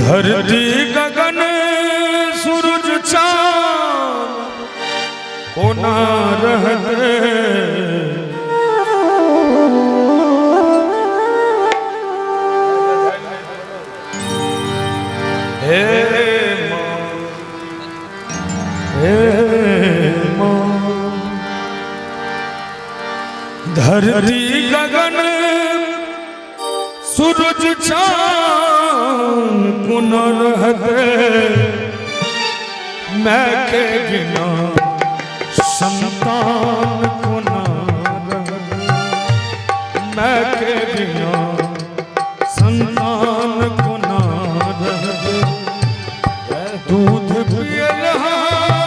धरती गगन सूरज चांद कोना रहते हे माँ धरती गगन सूरज चांद कोना रहते मैं के बिना संतान कोना रहते मैं के बिना संतान कोना रहते दूध पियला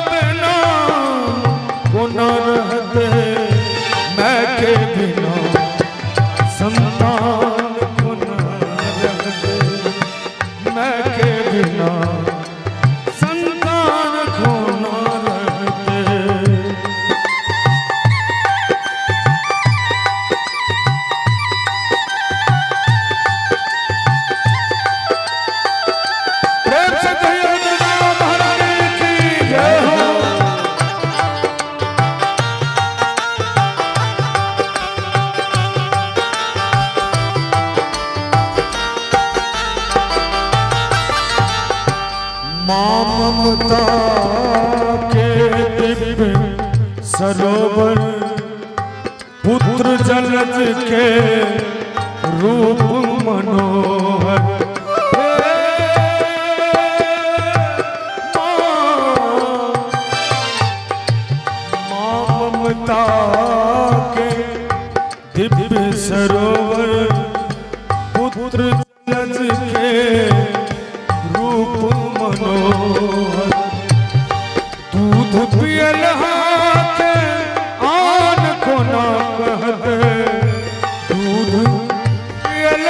बिना कोना रहते मैं के बिना संतान ममता के दिव्य सरोवर पुत्र जलज के रूप मनोहर ममता के दिव्य सरोवर पुत्र जलज के रूप मनोहर दूध पियल के आन कोना कहते दूध पियल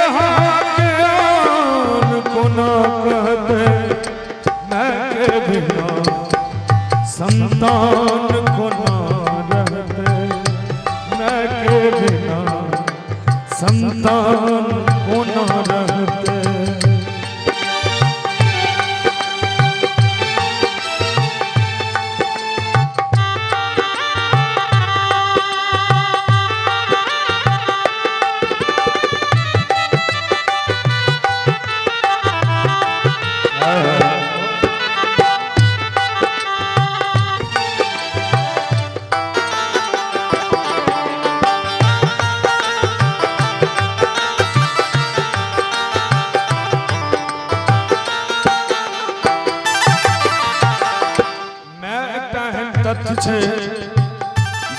के आन कोना कहते मैं के बिना संतान कोना रहते मैं के बिना संतान कोना रहते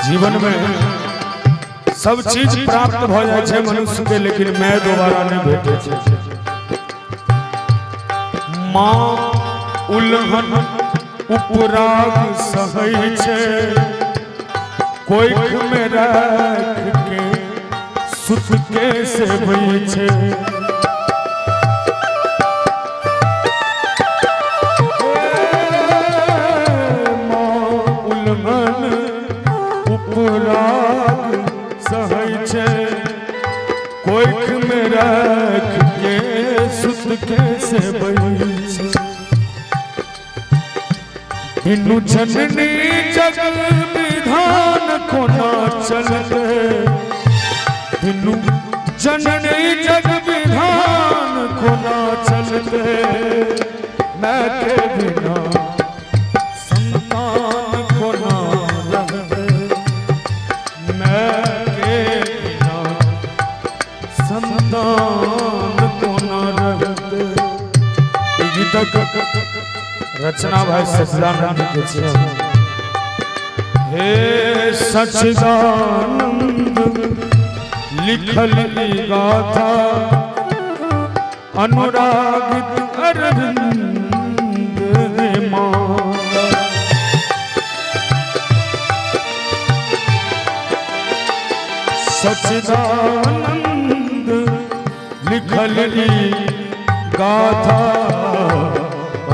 जीवन में सब चीज प्राप्त हो जाए मनुष्य के लेकिन मैं दोबारा नहीं भेटे माँ उल्लंघन उपराग सहै छे कोई में रख के सुत के से भई छे उपराग सहै छे कोइख में रख के सुत के से बही छे बिनु जननी जग विधान कोना चलते बिनु जननी जग विधान कोना चलते मैं के बिना संतान कोना रचना भाई सच्चिदानंद के छे हे सच्चिदानंद लिखल ई गाथा अनुरागित अरविंद माँ सच्चिदानंद लिखल ई गाथा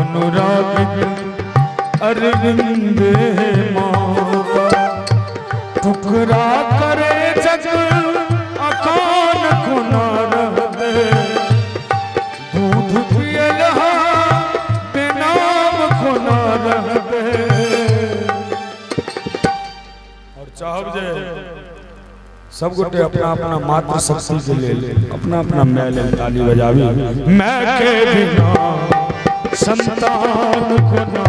अनुरागित अरविंद माता टुकड़ा करे जग अकान खुना रहते दूध पियल चाहब जे सब गोटे अपना अपना मात्र शक्ति के लेल अपना अपना मैं ले ताली बजावी। मैं के बिना संतान को ना